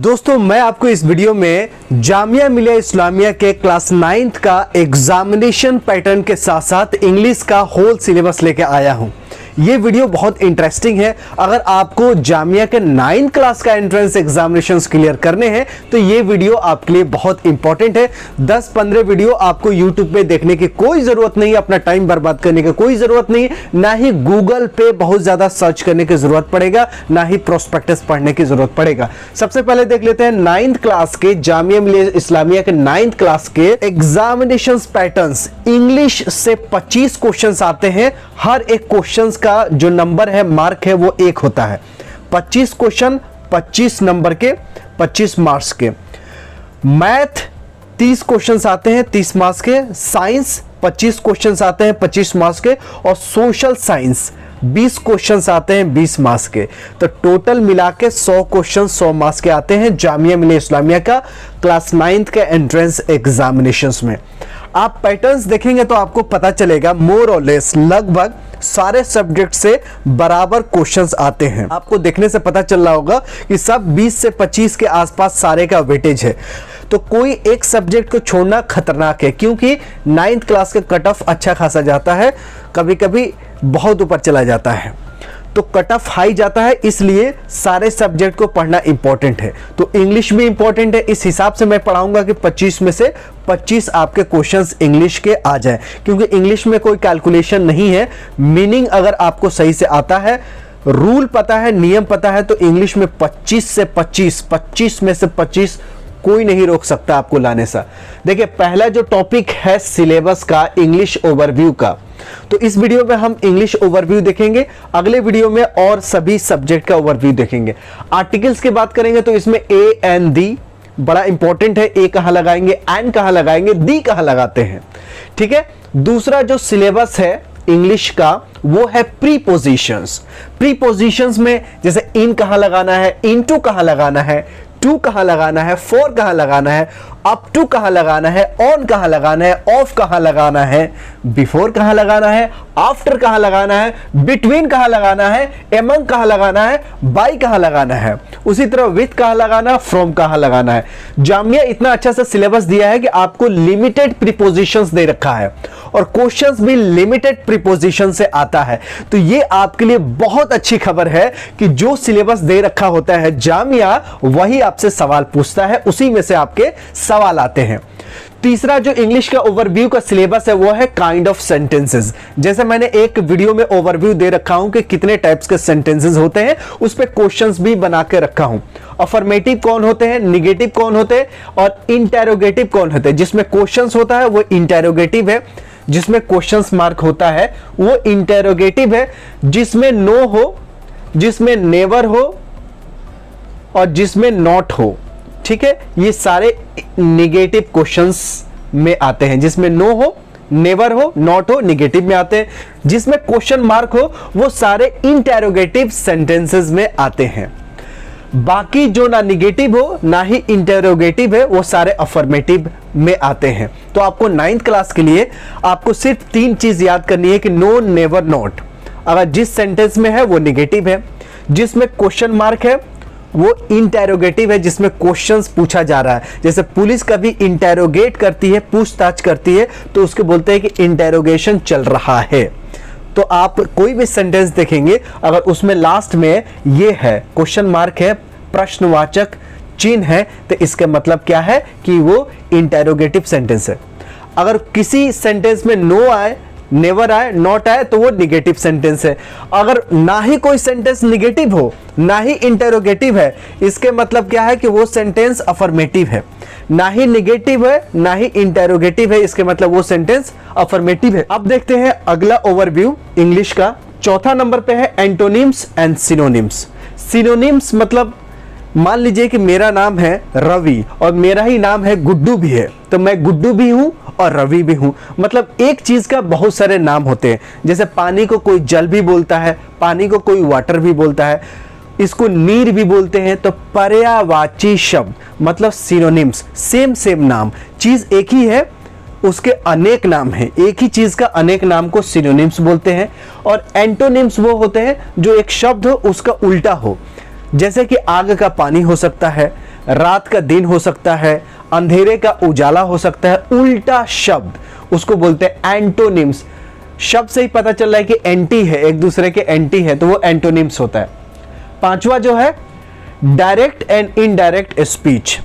दोस्तों मैं आपको इस वीडियो में जामिया मिलिया इस्लामिया के क्लास 9th का एग्जामिनेशन पैटर्न के साथ साथ इंग्लिश का होल सिलेबस लेके आया हूं। ये वीडियो बहुत इंटरेस्टिंग है। अगर आपको जामिया के 9th क्लास का एंट्रेंस एग्जामिनेशंस क्लियर करने हैं तो ये वीडियो आपके लिए बहुत इंपॉर्टेंट है। 10-15 वीडियो आपको यूट्यूब पे देखने की कोई जरूरत नहीं है, अपना टाइम बर्बाद करने की कोई जरूरत नहीं, ना ही गूगल पे बहुत ज्यादा सर्च करने की जरूरत पड़ेगा, ना ही प्रोस्पेक्टस पढ़ने की जरूरत पड़ेगा। सबसे पहले देख लेते हैं 9th क्लास के जामिया मिलिया इस्लामिया के 9th क्लास के एग्जामिनेशन पैटर्न्स। इंग्लिश से 25 क्वेश्चंस आते हैं। हर एक क्वेश्चंस का जो नंबर है, मार्क है, वो 1 होता है। 25 क्वेश्चन 25 नंबर के, 25 मार्क्स के। मैथ 30 क्वेश्चंस आते हैं 30 मार्क्स के। साइंस 25 क्वेश्चंस आते हैं 25 मार्क्स के। और सोशल साइंस 20 क्वेश्चंस आते हैं 20 मार्क्स के। तो टोटल मिला के 100 क्वेश्चन 100 मार्क्स के आते हैं जामिया मिलिया इस्लामिया का क्लास 9th के एंट्रेंस एग्जामिनेशंस में। आप पैटर्न्स देखेंगे तो आपको पता चलेगा मोर और लेस लगभग सारे सब्जेक्ट से बराबर क्वेश्चंस आते हैं। आपको देखने से पता चल रहा होगा कि सब 20 से 25 के आसपास सारे का वेटेज है। तो कोई एक सब्जेक्ट को छोड़ना खतरनाक है, क्योंकि 9th क्लास का कट ऑफ अच्छा खासा जाता है, कभी कभी बहुत ऊपर चला जाता है। तो कट ऑफ हाई जाता है, इसलिए सारे सब्जेक्ट को पढ़ना इंपॉर्टेंट है। तो इंग्लिश भी इंपॉर्टेंट है। इस हिसाब से मैं पढ़ाऊंगा कि 25 में से 25 आपके क्वेश्चंस इंग्लिश के आ जाए, क्योंकि इंग्लिश में कोई कैलकुलेशन नहीं है। मीनिंग अगर आपको सही से आता है, रूल पता है, नियम पता है, तो इंग्लिश में 25 से 25 में से 25 कोई नहीं रोक सकता आपको लाने से। देखिए, पहला जो टॉपिक है सिलेबस का, इंग्लिश ओवरव्यू का, तो इस वीडियो में हम इंग्लिश ओवरव्यू देखेंगे। अगले वीडियो में और सभी सब्जेक्ट का ओवरव्यू देखेंगे। आर्टिकल्स की बात करेंगे तो इसमें ए एंड दी बड़ा इंपॉर्टेंट है। ए कहां लगाएंगे, एंड कहां लगाएंगे, दी कहां लगाते हैं, ठीक है। दूसरा जो सिलेबस है इंग्लिश का वो है प्रीपोजिशंस। प्रीपोजिशंस में जैसे इन कहां लगाना है, इनटू कहां लगाना है, टू कहां लगाना है, फॉर कहां लगाना है, अप टू कहां लगाना है, ऑन कहां लगाना है, ऑफ कहां लगाना है, बिफोर कहां लगाना है, आफ्टर कहां लगाना है, बिटवीन कहां लगाना है, एमंग कहां लगाना है, बाय कहां लगाना है, उसी तरह विथ कहां लगाना है, फ्रॉम कहां लगाना है। जामिया इतना अच्छा सा सिलेबस दिया है कि आपको लिमिटेड प्रीपोजिशंस दे रखा है और क्वेश्चंस भी लिमिटेड प्रीपोजिशन से आता है। तो ये आपके लिए बहुत अच्छी खबर है कि जो सिलेबस दे रखा होता है जामिया, वही आपसे सवाल पूछता है, उसी में से आपके सवाल आते हैं। तीसरा जो इंग्लिश का ओवरव्यू का सिलेबस है वो है काइंड ऑफ सेंटेंसेस। जैसे मैंने एक वीडियो में ओवरव्यू दे रखा हूं कि कितने टाइप्स के सेंटेंसेस होते हैं, उस पे क्वेश्चंस भी बना के रखा हूं। अफर्मेटिव कौन होते हैं, निगेटिव कौन होते हैं और इंटेरोगेटिव कौन होते हैं। जिसमें क्वेश्चंस होता है वो इंटेरोगेटिव है, जिसमें क्वेश्चंस मार्क होता है वो इंटेरोगेटिव है, जिसमें नो हो, जिसमें नेवर हो और जिसमें नॉट हो, ठीक है। ये सारे निगेटिव क्वेश्चंस में आते हैं। जिसमें नो हो, नेवर हो, नॉट हो, निगेटिव में आते हैं। जिसमें क्वेश्चन मार्क हो वो सारे इंटेरोगेटिव सेंटेंसेस में आते हैं। बाकी जो ना निगेटिव हो ना ही इंटेरोगेटिव है वो सारे अफर्मेटिव में आते हैं। तो आपको 9th क्लास के लिए आपको सिर्फ 3 चीज याद करनी है कि नो, नेवर, नॉट। अगर जिस सेंटेंस में है वो निगेटिव है, जिसमें क्वेश्चन मार्क है वो इंटेरोगेटिव है, जिसमें क्वेश्चंस पूछा जा रहा है। जैसे पुलिस कभी इंटेरोगेट करती है, पूछताछ करती है, तो उसके बोलते हैं कि इंटेरोगेशन चल रहा है। तो आप कोई भी सेंटेंस देखेंगे, अगर उसमें लास्ट में ये है, क्वेश्चन मार्क है, प्रश्नवाचक चिन्ह है, तो इसका मतलब क्या है कि वो इंटेरोगेटिव सेंटेंस है। अगर किसी सेंटेंस में नो आए, नेवर आए, नॉट आए, तो वो निगेटिव सेंटेंस है। अगर ना ही कोई सेंटेंस निगेटिव हो ना ही इंटेरोगेटिव है, इसके मतलब क्या है कि वो सेंटेंस अफर्मेटिव है। ना ही निगेटिव है ना ही इंटेरोगेटिव है, इसके मतलब वो सेंटेंस अफर्मेटिव है। अब देखते हैं अगला ओवरव्यू इंग्लिश का। चौथा नंबर पे है एंटोनिम्स एंड सिनोनिम्स। सिनोनिम्स मतलब मान लीजिए कि मेरा नाम है रवि और मेरा ही नाम है गुड्डू भी है, तो मैं गुड्डू भी हूं और रवि भी हूं। मतलब एक चीज का बहुत सारे नाम होते हैं। जैसे पानी को कोई जल भी बोलता है, पानी को कोई वाटर भी बोलता है, इसको नीर भी बोलते हैं। तो पर्यायवाची शब्द मतलब सिनोनिम्स, सेम नाम, चीज एक ही है, उसके अनेक नाम हैं। एक ही चीज का अनेक नाम को सिनोनिम्स बोलते हैं। और एंटोनिम्स वो होते हैं जो एक शब्द हो उसका उल्टा हो। जैसे कि आग का पानी हो सकता है, रात का दिन हो सकता है, अंधेरे का उजाला हो सकता है, उल्टा शब्द उसको बोलते हैं एंटोनिम्स। शब्द से ही पता चल रहा है कि एंटी है, एक दूसरे के एंटी है, तो वो एंटोनिम्स होता है। पांचवा जो है direct and indirect speech.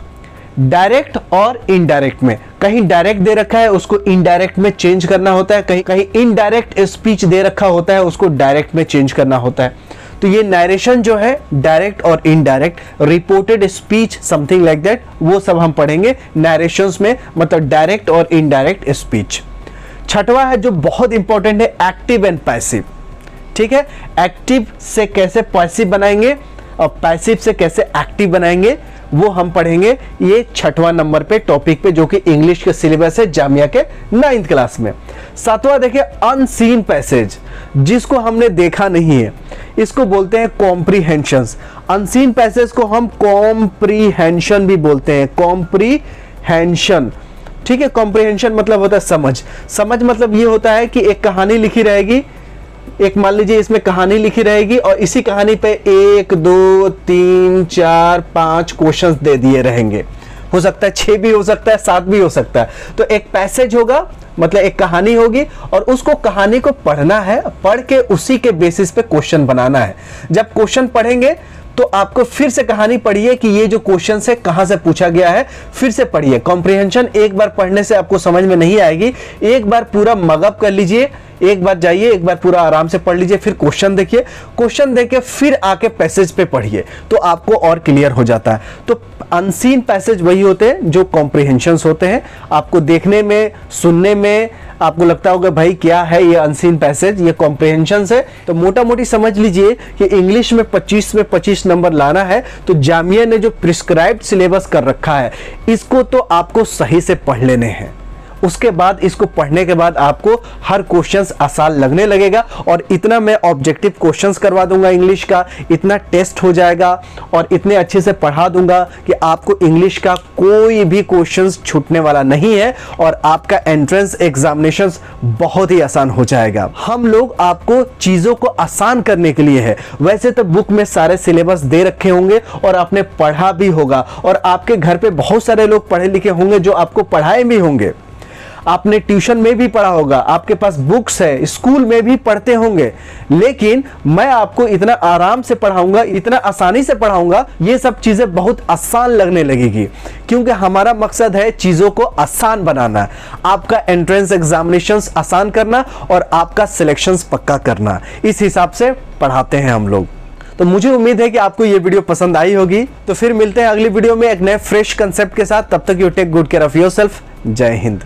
Direct और इनडायरेक्ट में, कहीं डायरेक्ट दे रखा है उसको इनडायरेक्ट में चेंज करना होता है, कहीं कहीं इनडायरेक्ट स्पीच दे रखा होता है उसको डायरेक्ट में चेंज करना होता है। तो ये नरेशन जो है डायरेक्ट और indirect, reported speech something like that, वो सब हम पढ़ेंगे नरेशंस में, मतलब डायरेक्ट और इनडायरेक्ट स्पीच। छठवा है जो बहुत इंपॉर्टेंट है, एक्टिव एंड पैसिव। ठीक है, एक्टिव से कैसे पैसिव बनाएंगे और पैसिव से कैसे एक्टिव बनाएंगे वो हम पढ़ेंगे ये छठवां नंबर पे टॉपिक पे, जो कि इंग्लिश के सिलेबस है जामिया के 9th क्लास में। सातवां देखिए अनसीन पैसेज, जिसको हमने देखा नहीं है, इसको बोलते हैं कॉम्प्रीहेंशंस। अनसीन पैसेज को हम कॉम्प्रीहेंशन भी बोलते हैं, कॉम्प्रीहेंशन। ठीक है, कॉम्प्रीहेंशन मतलब होता है समझ। समझ मतलब ये होता है कि एक कहानी लिखी रहेगी, एक मान लीजिए इसमें कहानी लिखी रहेगी और इसी कहानी पे 1 2 3 4 5 क्वेश्चंस दे दिए रहेंगे। हो सकता है 6 भी हो सकता है, 7 भी हो सकता है। तो एक पैसेज होगा, मतलब एक कहानी होगी और उसको कहानी को पढ़ना है, पढ़ के उसी के बेसिस पे क्वेश्चन बनाना है। जब क्वेश्चन पढ़ेंगे तो आपको फिर से कहानी पढ़िए कि ये जो क्वेश्चन है कहां से पूछा गया है, फिर से पढ़िए। कॉम्प्रिहेंशन एक बार पढ़ने से आपको समझ में नहीं आएगी, एक बार पूरा मगअप कर लीजिए, एक बार जाइए, एक बार पूरा आराम से पढ़ लीजिए, फिर क्वेश्चन देखिए, क्वेश्चन देख के फिर आके पैसेज पे पढ़िए, तो आपको और क्लियर हो जाता है। तो अनसीन पैसेज वही होते हैं जो कॉम्प्रिहेंशंस होते हैं। आपको देखने में, सुनने में आपको लगता होगा भाई क्या है ये अनसीन पैसेज, ये कॉम्प्रिहेंशंस है। तो मोटा मोटी समझ लीजिए कि इंग्लिश में 25 में 25 नंबर लाना है तो जामिया ने जो प्रिस्क्राइब्ड सिलेबस कर रखा है इसको तो आपको सही से पढ़ लेने हैं। उसके बाद इसको पढ़ने के बाद आपको हर क्वेश्चंस आसान लगने लगेगा और इतना मैं ऑब्जेक्टिव क्वेश्चंस करवा दूंगा इंग्लिश का, इतना टेस्ट हो जाएगा और इतने अच्छे से पढ़ा दूंगा कि आपको इंग्लिश का कोई भी क्वेश्चंस छूटने वाला नहीं है और आपका एंट्रेंस एग्जामिनेशंस बहुत ही आसान हो जाएगा। हम लोग आपको चीज़ों को आसान करने के लिए है। वैसे तो बुक में सारे सिलेबस दे रखे होंगे और आपने पढ़ा भी होगा और आपके घर पे बहुत सारे लोग पढ़े लिखे होंगे जो आपको पढ़ाए भी होंगे, आपने ट्यूशन में भी पढ़ा होगा, आपके पास बुक्स है, स्कूल में भी पढ़ते होंगे, लेकिन मैं आपको इतना आराम से पढ़ाऊंगा, इतना आसानी से पढ़ाऊंगा, ये सब चीजें बहुत आसान लगने लगेगी क्योंकि हमारा मकसद है चीजों को आसान बनाना, आपका एंट्रेंस एग्जामिनेशंस आसान करना और आपका सिलेक्शंस पक्का करना। इस हिसाब से पढ़ाते हैं हम लोग। तो मुझे उम्मीद है कि आपको ये वीडियो पसंद आई होगी। तो फिर मिलते हैं अगली वीडियो में एक नए फ्रेश कंसेप्ट के साथ। तब तक you take good care of yourself. जय हिंद।